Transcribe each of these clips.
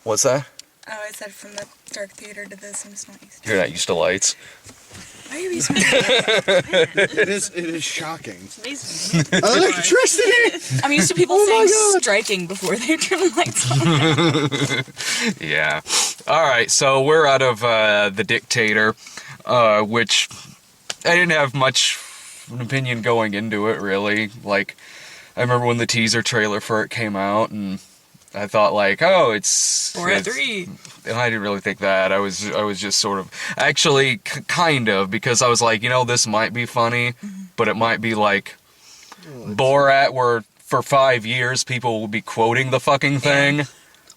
What's that? Oh, I said from the dark theater to this, I'm just not used to it. You're not used to lights. Why are you using it? It is shocking. It's amazing. Electricity! I'm used to people saying striking before they turn the lights on. Yeah. Alright, so we're out of The Dictator, which I didn't have much an opinion going into it, really. Like, I remember when the teaser trailer for it came out, and I thought, like, oh, it's... 4 out of 3. And I didn't really think that. I was just sort of... Actually, kind of, because I was like, you know, this might be funny, but it might be like Borat, where for 5 years people will be quoting the fucking thing.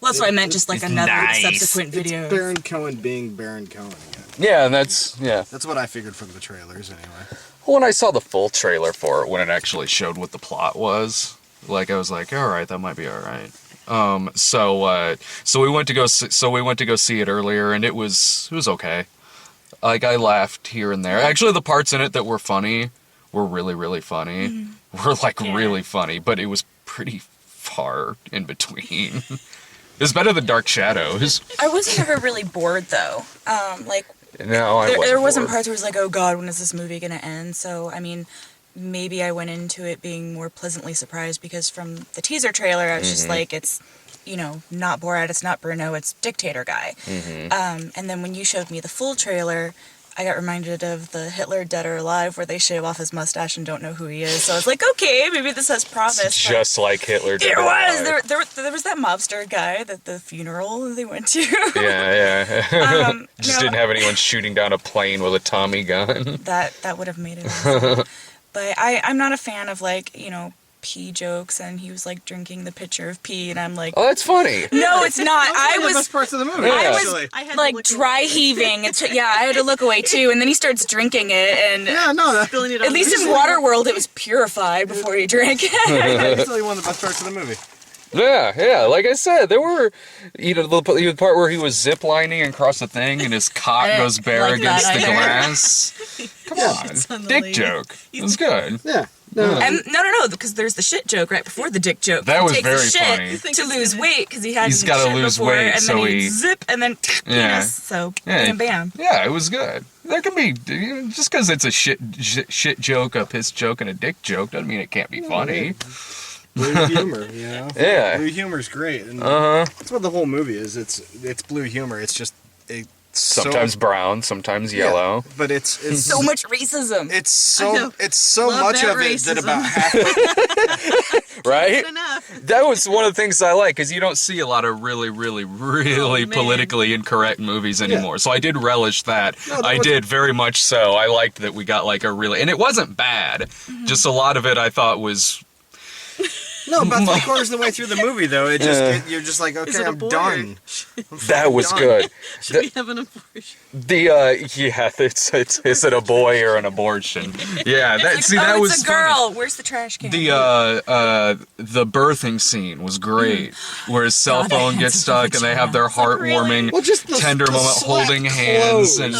Well, that's what I meant, just like another subsequent video. It's Baron Cohen being Baron Cohen again. Yeah, and that's what I figured from the trailers, anyway. When I saw the full trailer for it, when it actually showed what the plot was, like, I was like, all right, that might be all right. So we went to go see it earlier, and it was okay. Like, I laughed here and there. Actually, the parts in it that were funny were really, really funny. Were like really funny, but it was pretty far in between. It's better than Dark Shadows. I wasn't ever really bored, though. No, there wasn't parts where it was like, oh god, when is this movie gonna end? So, I mean, maybe I went into it being more pleasantly surprised, because from the teaser trailer, I was just like, it's, you know, not Borat, it's not Bruno, it's Dictator guy. And then when you showed me the full trailer, I got reminded of the Hitler Dead or Alive, where they shave off his mustache and don't know who he is. So I was like, okay, maybe this has promise. It's just like Hitler Dead or Alive. There was that mobster guy at the funeral they went to. Yeah. Just didn't have anyone shooting down a plane with a Tommy gun. That would have made it awesome. But I'm not a fan of, like, you know, pee jokes, and he was like drinking the pitcher of pee, and I'm like, oh, that's funny. No, it's not. I was one of the best parts of the movie. I was like dry heaving. I had to look away too, and then he starts drinking it, and spilling it on at least in Waterworld it was purified before he drank it. It's really one of the best parts of the movie. Yeah, like I said, there were, you know, the part where he was ziplining across the thing and his cock goes bare against the glass. Come on, dick joke. It was good. Yeah. And no, because there's the shit joke right before the dick joke. That was takes very the shit funny. To lose weight, because he's got to lose before, weight, and so then he zip, and then penis. So bam. Yeah, it was good. There can be, just because it's a shit joke, a piss joke, and a dick joke doesn't mean it can't be funny. Blue humor, you know? Yeah. Blue humor's great. And that's what the whole movie is. It's blue humor. It's just sometimes brown, sometimes yellow. Yeah, but it's so much racism. It's so much of it that about half right? Enough. That was one of the things I like, because you don't see a lot of really politically incorrect movies anymore. So I did relish that. I did very much so. I liked that we got like a really, and it wasn't bad. Just a lot of it I thought was. No, about 3/4 of the way through the movie, though, you're just like, okay, I'm done. That was good. Should we have an abortion? Is it a boy or an abortion? Yeah, that was it's a girl. Funny. Where's the trash can? The birthing scene was great, where his cell phone gets stuck and they have their heartwarming, tender moment holding hands, and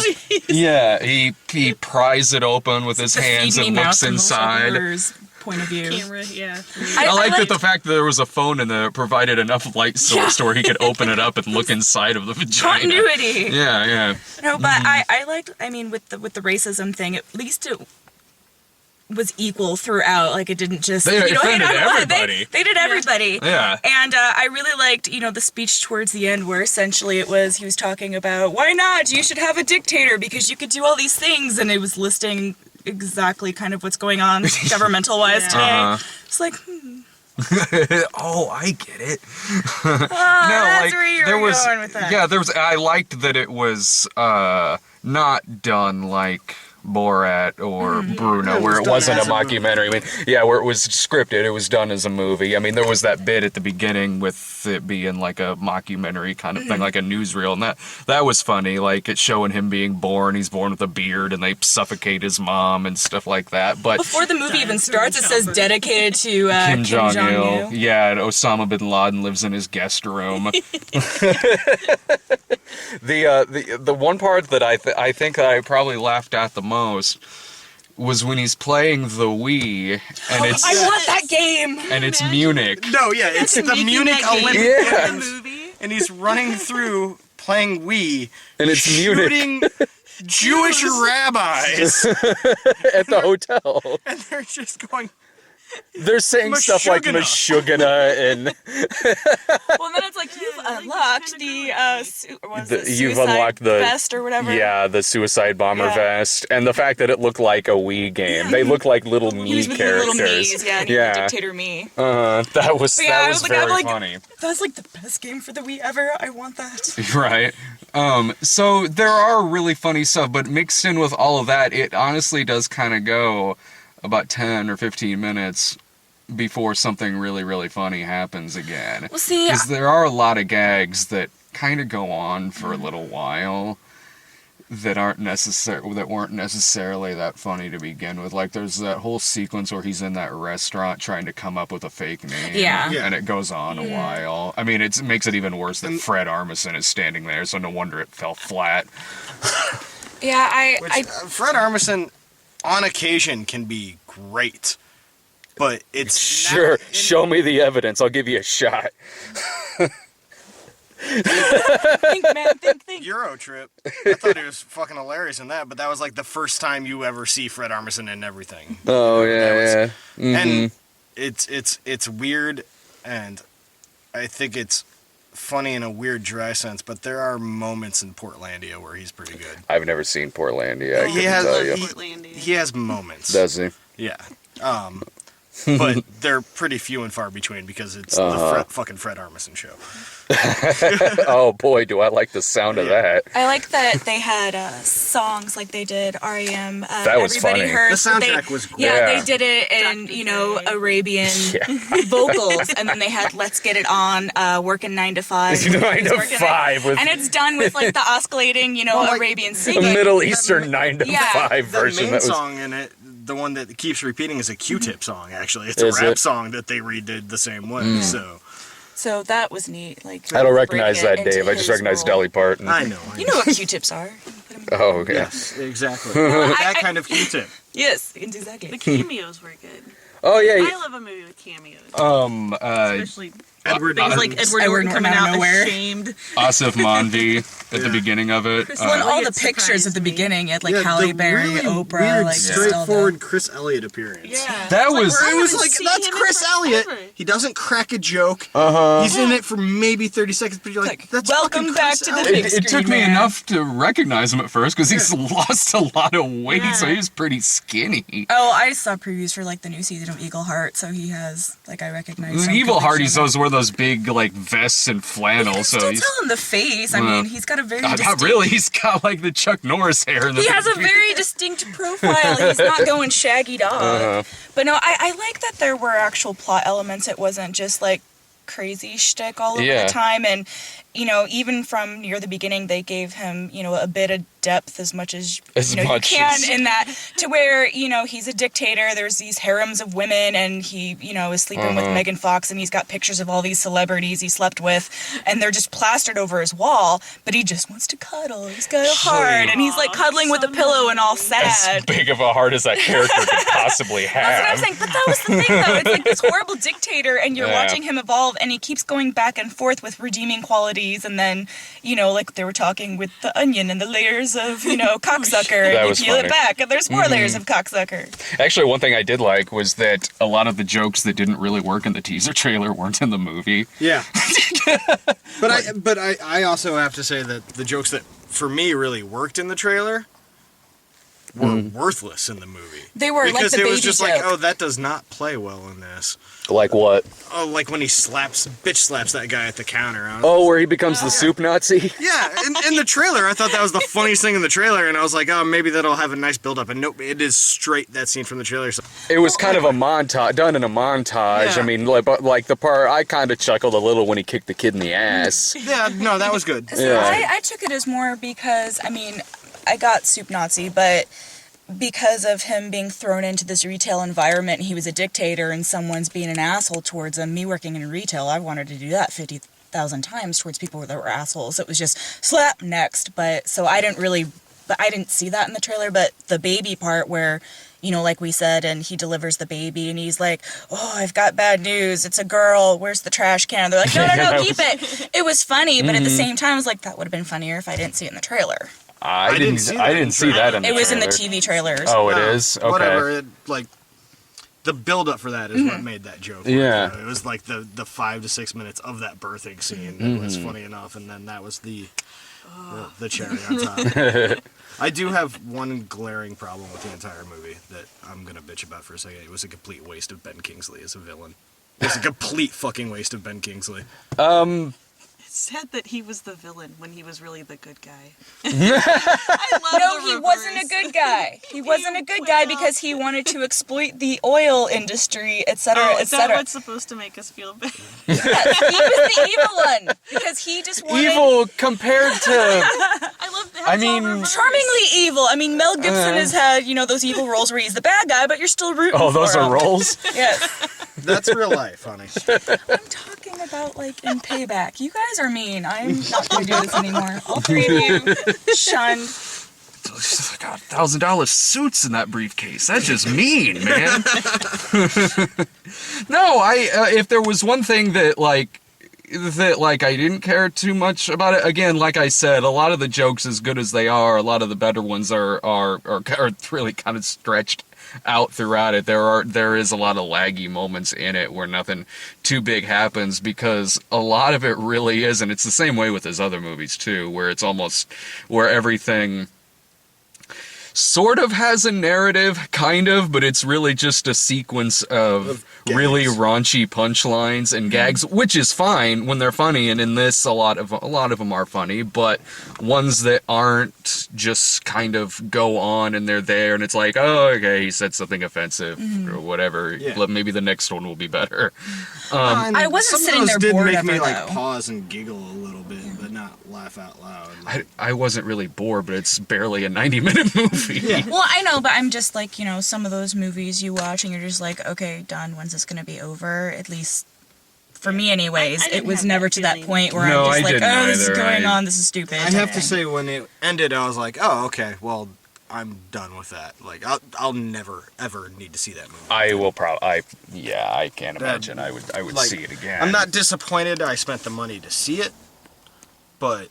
he pries it open with his hands and looks inside. Point of view. Camera, yeah. I like that the fact that there was a phone in there that provided enough light source where he could open it up and look inside of the vagina. Continuity. Yeah. No, but I liked. I mean, with the racism thing, at least it was equal throughout. Like, it didn't just they offended everybody. They did everybody. Yeah. And I really liked, the speech towards the end, where essentially he was talking about, why not? You should have a dictator because you could do all these things, and it was listing exactly kind of what's going on governmental wise today. It's like, oh, I get it. That's where you're going with that. Yeah, I liked that it was not done like Borat or Bruno, where it wasn't a mockumentary. I mean, where it was scripted, it was done as a movie. I mean, there was that bit at the beginning with it being like a mockumentary kind of thing, like a newsreel, and that was funny. Like, it's showing him being born. He's born with a beard, and they suffocate his mom and stuff like that. But before the movie even starts, it says dedicated to Kim Jong-il. Yeah, and Osama bin Laden lives in his guest room. The one part that I think I probably laughed at the most was when he's playing the Wii, and I want that game. And it's Munich. No, yeah, it's the Munich Olympic Yeah. movie. and he's running through playing Wii, And it's Munich. shooting Jewish rabbis, At the hotel. and they're just going. They're saying stuff like Meshuggah and Well, then it's like you've unlocked you've unlocked the vest or whatever. Yeah, the suicide bomber Yeah. vest, and the fact that it looked like a Wii game. They look like little He me was with the characters. little me's, yeah, and he was the Dictator me. That was But yeah, I was like, I'm very like- funny. That was like the best game for the Wii ever. I want that. Right. So there are really funny stuff, but mixed in with all of that, it honestly does kind of go about 10 or 15 minutes before something really, really funny happens again. Well, see, Because there are a lot of gags that kind of go on for a little while that weren't necessarily that funny to begin with. Like there's that whole sequence where he's in that restaurant trying to come up with a fake name. Yeah. Yeah. And it goes on a while. I mean, it makes it even worse that Fred Armisen is standing there, so no wonder it fell flat. yeah, Fred Armisen, on occasion, can be great, but it's Sure, show me the evidence. I'll give you a shot. think, man, think. Euro Trip. I thought he was fucking hilarious in that, but that was like the first time you ever see Fred Armisen in everything. Oh yeah, yeah. And it's weird, and I think it's funny in a weird dry sense, but there are moments in Portlandia where he's pretty good. I've never seen Portlandia. I He couldn't has tell you. Portlandia. he has moments. Does he? Yeah. But they're pretty few and far between because it's the fucking Fred Armisen show. Oh boy, do I like the sound of that. I like that they had songs like they did REM. That was Everybody funny. Hurts. The soundtrack was great. Yeah, Yeah. they did it in, Arabian vocals, and then they had Let's Get It On, Working 9 to 5. 9 to Working 5 with and it's done with like the oscillating, Arabian a singing. Middle Eastern 9 to Yeah. 5 The version. main That was song in it, the one that keeps repeating, is a Q-Tip song, actually. It's Is a rap it? song that they redid the same way, So that was neat. Like I don't recognize break it that, into Dave. I just his recognize role. Dolly Parton. I know. You know what Q-tips are? Oh, okay. Yes, exactly. That kind of Q-tip. Yes, exactly. The cameos were good. Oh yeah. I love a movie with cameos. Especially Edward things like Edward Edward Norton coming Norton out of out nowhere. ashamed. Asif Manvi at the beginning of it. Well, and all the It pictures at the surprised me. beginning, it like Halle Berry, Oprah, weird, like straightforward Chris Elliott appearance. Yeah. That was- I It was haven't like, seen that's him in Chris Elliott. forever. He doesn't crack a joke. He's in it for maybe 30 seconds, but you're like, that's welcome fucking back Chris to the Elliott. big It took me man. enough to recognize him at first because he's lost a lot of weight, Yeah. so he's pretty skinny. Oh, I saw previews for like the new season of Eagle Heart, so he has like I recognize. some Evil Heart, connection. he's wear those big like vests and flannel, You so can he's still tell him the face. I mean, he's got a very not distinct. really. He's got like the Chuck Norris hair. In the He has a very distinct profile. He's not going shaggy dog. But no, I like that there were actual plot elements. It wasn't just like crazy shtick all over Yeah. the time. And, even from near the beginning, they gave him, a bit of depth as much as, you can in that to where, he's a dictator. There's these harems of women and he, is sleeping with Megan Fox and he's got pictures of all these celebrities he slept with and they're just plastered over his wall, but he just wants to cuddle. He's got a heart and he's like cuddling with a pillow and all As sad. big of a heart as that character could possibly That's what I'm have. saying. But that was the thing, though. It's like this horrible dictator, and you're Yeah. watching him evolve, and he keeps going back and forth with redeeming qualities. And then, like they were talking with the onion and the layers of, cocksucker, That and was you peel funny. it back, and there's more layers of cocksucker. Actually, One thing I did like was that a lot of the jokes that didn't really work in the teaser trailer weren't in the movie. Yeah. But I also have to say that the jokes that, for me, really worked in the trailer were worthless in the movie. They were Because like the it baby was just joke. like, oh, that does not play well in this. like what? Oh, like when he bitch slaps that guy at the counter. I was- Oh, where he becomes the soup Nazi? Yeah, in the trailer, I thought that was the funniest thing in the trailer, and I was like, oh, maybe that'll have a nice build-up. And nope, it is straight that scene from the trailer. So, It was kind of a montage, done in a montage. Yeah. I mean, like the part, I kind of chuckled a little when he kicked the kid in the ass. yeah, no, that was good. So Yeah. I took it as more because, I got Soup Nazi, but because of him being thrown into this retail environment and he was a dictator and someone's being an asshole towards him, me working in retail, I wanted to do that 50,000 times towards people that were assholes. It was just slap next. But I didn't see that in the trailer, but the baby part where, you know, like we said, and he delivers the baby, and he's like, "Oh, I've got bad news. It's a girl. Where's the trash can?" They're like, "No, keep it." It was funny, but at the same time, I was like, that would have been funnier if I didn't see it in the trailer. I didn't see that in the It was in the trailer. TV trailers. Oh, it is? Okay. Whatever. The build-up for that is what made that joke. Yeah. It was like the 5 to 6 minutes of that birthing scene that was funny enough, and then that was the cherry on top. I do have one glaring problem with the entire movie that I'm gonna bitch about for a second. It was a complete waste of Ben Kingsley as a villain. It was a complete fucking waste of Ben Kingsley. It's sad that he was the villain when he was really the good guy. No, he wasn't a good guy. He wasn't a good guy because he wanted to exploit the oil industry, etc., Oh, is that etc. what's supposed to make us feel bad? Yes, he was the evil one because he just wanted Evil compared to... I love that. I mean- charmingly evil. I mean, Mel Gibson has had, you know, those evil roles where he's the bad guy, but you're still rooting for him. Oh, those are roles? Yes. That's real life, honey. I'm talking about, like, in Payback. You guys are mean. I'm not going to do this anymore. All three of you shunned. Got $1,000 suits in that briefcase. That's just mean, man. No, if there was one thing that I didn't care too much about it. Again, like I said, a lot of the jokes, as good as they are, a lot of the better ones are really kind of stretched out throughout it. There is a lot of laggy moments in it where nothing too big happens, because a lot of it really is, and it's the same way with his other movies too, where it's almost where everything sort of has a narrative, kind of, but it's really just a sequence of really raunchy punchlines and gags, which is fine when they're funny. And in this, a lot of them are funny, but ones that aren't just kind of go on and they're there, and it's like, oh, okay, he said something offensive or whatever. Yeah. Maybe the next one will be better. I wasn't Some sitting of there those did bored make of me it, like though. pause and giggle a little bit, but not laugh out loud. I wasn't really bored, but it's barely a 90-minute movie. Yeah. Well, I know, but I'm just like, you know, some of those movies you watch and you're just like, okay, done. When's this going to be over? At least for me, anyways. I didn't It was have never that to that feeling. point where No, I'm just I like, didn't oh, this is either. going on. This is stupid. I have to say, when it ended, I was like, oh, okay, well, I'm done with that. Like, I'll never, ever need to see that movie. I will I can't imagine I would Like, see it again. I'm not disappointed I spent the money to see it, but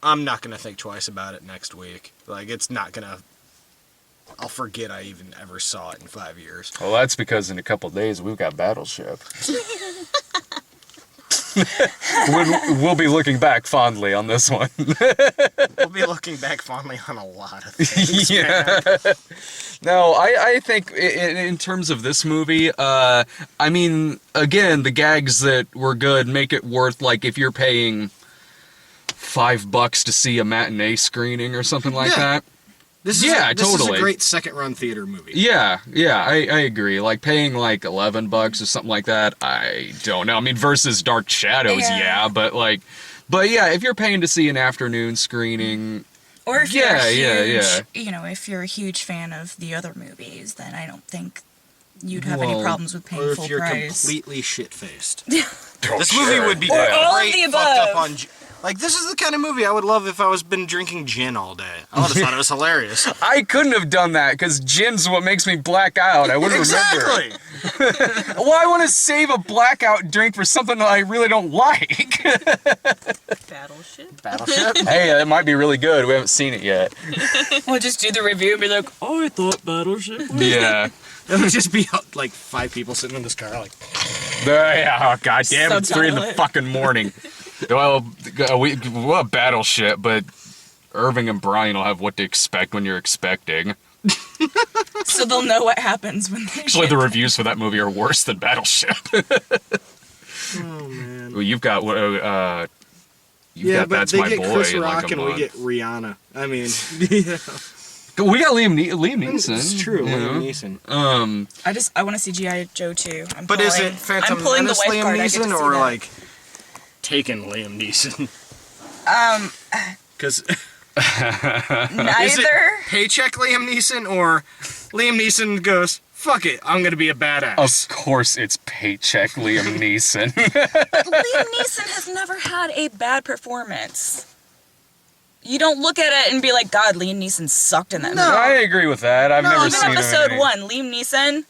I'm not going to think twice about it next week. Like, it's not going to... I'll forget I even ever saw it in 5 years. Well, that's because in a couple days we've got Battleship. We'll be looking back fondly on this one. We'll be looking back fondly on a lot of things. Yeah. No, I think in terms of this movie, I mean, again, the gags that were good make it worth, like, if you're paying $5 to see a matinee screening or something like that. This is a great second-run theater movie. Yeah, I agree. Like, paying like $11 or something like that, I don't know. I mean, versus Dark Shadows, but yeah, if you're paying to see an afternoon screening, Or if you're a huge, yeah. you know, if you're a huge fan of the other movies, then I don't think you'd have any problems with paying Or full if you're price. completely shit-faced. Oh, This movie would be Or all of great the fucked up above. on... Like, this is the kind of movie I would love if I was been drinking gin all day. I would have thought it was hilarious. I couldn't have done that because gin's what makes me black out. I wouldn't remember. Exactly! Well, I want to save a blackout drink for something that I really don't like. Battleship? Battleship? Hey, that might be really good. We haven't seen it yet. We'll just do the review and be like, oh, I thought Battleship was... yeah. It would just be, like, 5 people sitting in this car, like... Oh, God damn, it's 3 in the Subtitle it. fucking morning. Well, what a Battleship, but Irving and Brian will have what to expect when you're expecting. So they'll know what happens when they Actually, get the reviews for that movie are worse than Battleship. Oh, man. Well, you've got Yeah, but That's they My get Boy Chris in like Rock a and we month. get Rihanna. I mean, yeah. We got Liam Neeson. It's true, you Liam know? Neeson. I want to see G.I. Joe too. But is it Phantom I'm pulling Menace the wife Liam card. I get to Neeson see or, that. like, Taken Liam Neeson? Because... Is it Neither. paycheck Liam Neeson or Liam Neeson goes, fuck it, I'm gonna be a badass? Of course it's paycheck Liam Neeson. Liam Neeson has never had a bad performance. You don't look at it and be like, God, Liam Neeson sucked in that movie. I agree with that. I've never Even seen episode it. 1, Liam Neeson,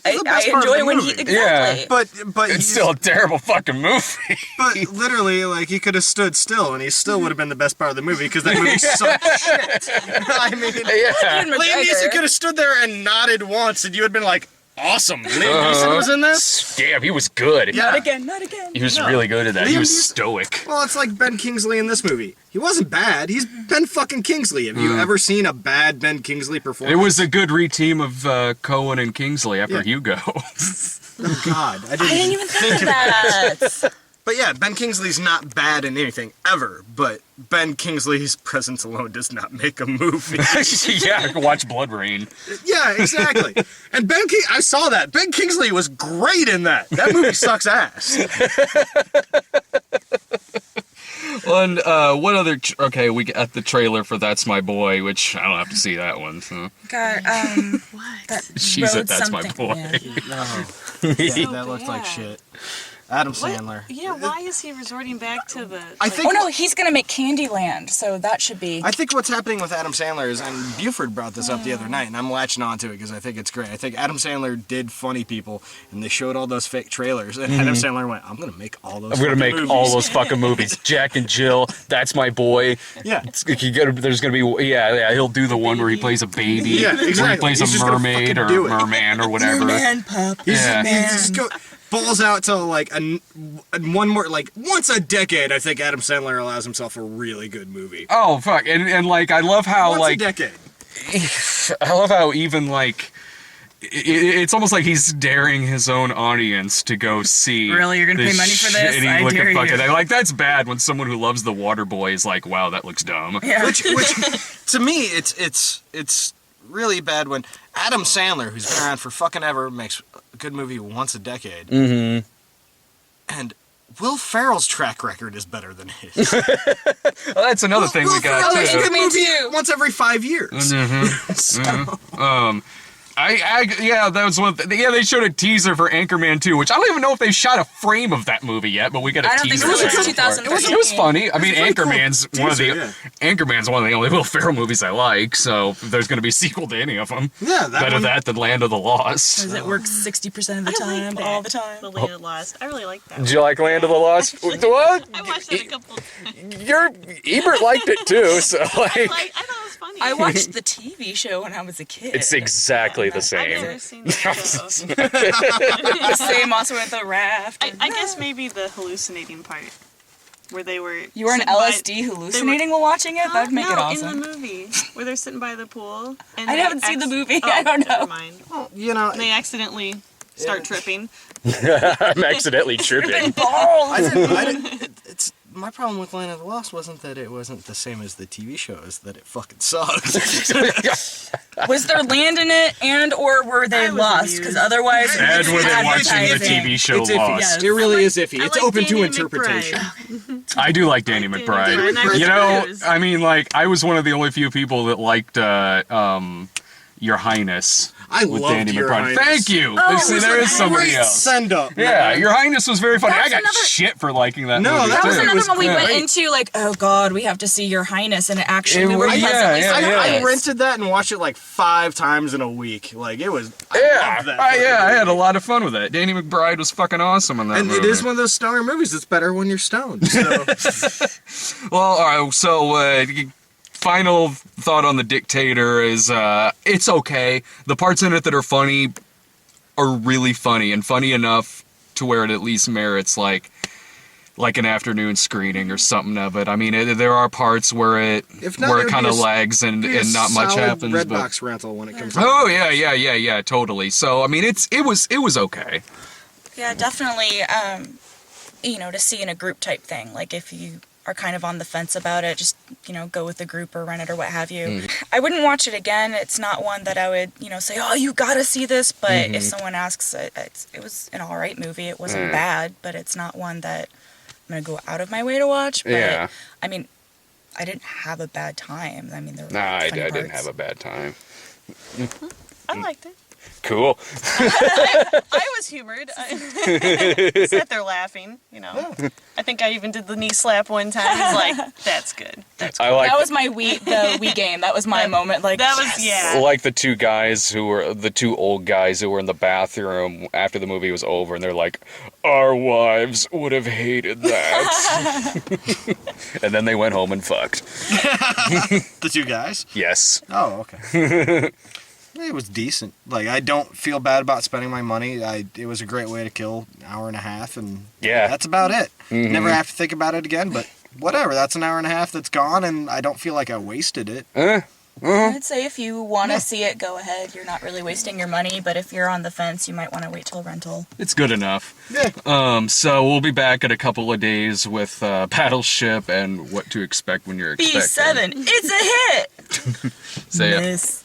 It's the best I part of enjoy the when he... movie. Exactly. But It's still a terrible fucking movie. But literally, like, he could have stood still, and he still would have been the best part of the movie, because that movie sucked shit. I mean, Yeah. Ewan Liam Neeson McGregor. could have stood there and nodded once, and you had been like, awesome. Liam Neeson was in this? Damn, he was good. Yeah. Not again, not again. He was No. really good at that. He Liam was Neeson- stoic. Well, it's like Ben Kingsley in this movie. He wasn't bad. He's Ben fucking Kingsley. Have you ever seen a bad Ben Kingsley performance? It was a good re-team of Cohen and Kingsley after Yeah. Hugo. Oh, God. I didn't even think of that. But yeah, Ben Kingsley's not bad in anything, ever. But Ben Kingsley's presence alone does not make a movie. Yeah, watch Blood Rain. Yeah, exactly. And I saw that. Ben Kingsley was great in that. That movie sucks ass. And what other? Okay, we got the trailer for That's My Boy, which I don't have to see that one. So. God, What? that She's road That's My something- Boy. yeah. Yeah, So that looked like bad. shit. Adam What? Sandler. Yeah, why is he resorting back to the... I like- think- Oh no, he's gonna make Candyland, so that should be. I think what's happening with Adam Sandler is, and Buford brought this up the other night, and I'm latching onto it because I think it's great. I think Adam Sandler did Funny People, and they showed all those fake trailers, and Adam Sandler went, I'm gonna make all those I'm gonna fucking make movies. all those fucking movies. Jack and Jill, That's My Boy. Yeah. There's gonna be he'll do the one where he plays a baby. Yeah, Where he exactly. plays He's a just gonna mermaid fucking or do it. merman or whatever. Man pup. Yeah. He's just go, balls out to like one more, like once a decade. I think Adam Sandler allows himself a really good movie. Oh fuck! And like I love how Once like a decade. I love how even like it's almost like he's daring his own audience to go see. Really? You're gonna pay money for this? shitty I looking dare you. fucking thing. Like that's bad when someone who loves The Water Boy is like, wow, that looks dumb. Yeah. Which to me, it's really bad when Adam Sandler, who's been around for fucking ever, makes a good movie once a decade. Mm-hmm. And Will Ferrell's track record is better than his. Well, that's another thing we got Ferrell makes a too. good Me movie too. once every 5 years. That was one. They showed a teaser for Anchorman 2, which I don't even know if they shot a frame of that movie yet, but we got a I don't think teaser. so. It was trailer for 2013. It was funny. I mean, pretty cool Anchorman's one of the teaser, Anchorman's one of the only Will Ferrell movies I like. So if there's going to be a sequel to any of them. Yeah, that Better one- that than Land of the Lost. Because it works 60% of the I like time, that. all the time. The Land of the Lost. I really like that. Did you like Land of the Lost? What? I watched it a couple times. Ebert liked it too. So I like, thought it was funny. I watched the TV show when I was a kid. it's exactly the I've same. never seen the show. the same also with the raft. I guess maybe the hallucinating part, where they were. You were an sitting by- LSD hallucinating while watching it? That would make no, it awesome. in the movie where they're sitting by the pool. And I they haven't seen the movie. Oh, I don't know. Never mind. You know, They accidentally start tripping. I'm accidentally tripping. Balls! it's my problem with Land of the Lost wasn't that it wasn't the same as the TV show, is that it fucking sucked. Was there land in it, and or were they I was lost? amused. Because otherwise, And were they watching the advertising. TV show It's iffy. Lost? It really is iffy. I It's like open to Danny interpretation. McBride. I do like Danny Danny McBride. McBride. And I You know, was- I mean, like, I was one of the only few people that liked Your Highness I with loved Danny Your McBride. Highness. Thank you. Oh, See, it was there a is somebody Great else. send up. Yeah, Your Highness was very funny. That's I got another- shit for liking that No, movie that That too. was It another was one we went great. into, like, oh god, we have to see Your Highness, and it actually we were Yeah, pleasantly yeah, surprised. I rented that and watched it like 5 times in a week. Like it was. I Yeah, loved that I fucking had a movie. lot of fun with it. Danny McBride was fucking awesome in that And movie. it is one of those stoner movies that's better when you're stoned. So. Well, all right. So, final thought on The Dictator is it's okay. The parts in it that are funny are really funny and funny enough to where it at least merits like an afternoon screening or something of it. I mean, there are parts where it If not, where it it would kind be of a- lags and Be a not much solid happens. But Redbox rental when it comes out. oh yeah, totally. So I mean, it was okay. Yeah, definitely. To see in a group type thing. Like if you are kind of on the fence about it, just go with the group or rent it or what have you. I wouldn't watch it again. It's not one that I would say, oh, you gotta see this. But if someone asks, it was an all right movie. It wasn't bad, but it's not one that I'm gonna go out of my way to watch. But Yeah. I mean, I didn't have a bad time. I mean, there were Nah, I funny didn't parts. have a bad time. I liked it. Cool. I was humored. I sat there laughing, you know. I think I even did the knee slap one time. It's like, that's good. That's I good. like That was my Wii game. That was my moment. Like That was, yeah. like the two old guys who were in the bathroom after the movie was over, and they're like, "Our wives would have hated that," and then they went home and fucked. The two guys? Yes. Oh, okay. It was decent. Like, I don't feel bad about spending my money. It was a great way to kill an hour and a half, and Yeah. that's about it. Never have to think about it again, but whatever. That's an hour and a half that's gone, and I don't feel like I wasted it. I'd say if you want to see it, go ahead. You're not really wasting your money, but if you're on the fence, you might want to wait till rental. It's good enough. Yeah. So we'll be back in a couple of days with Battleship and what to expect when you're expecting. B7, it's a hit! Say it. Miss.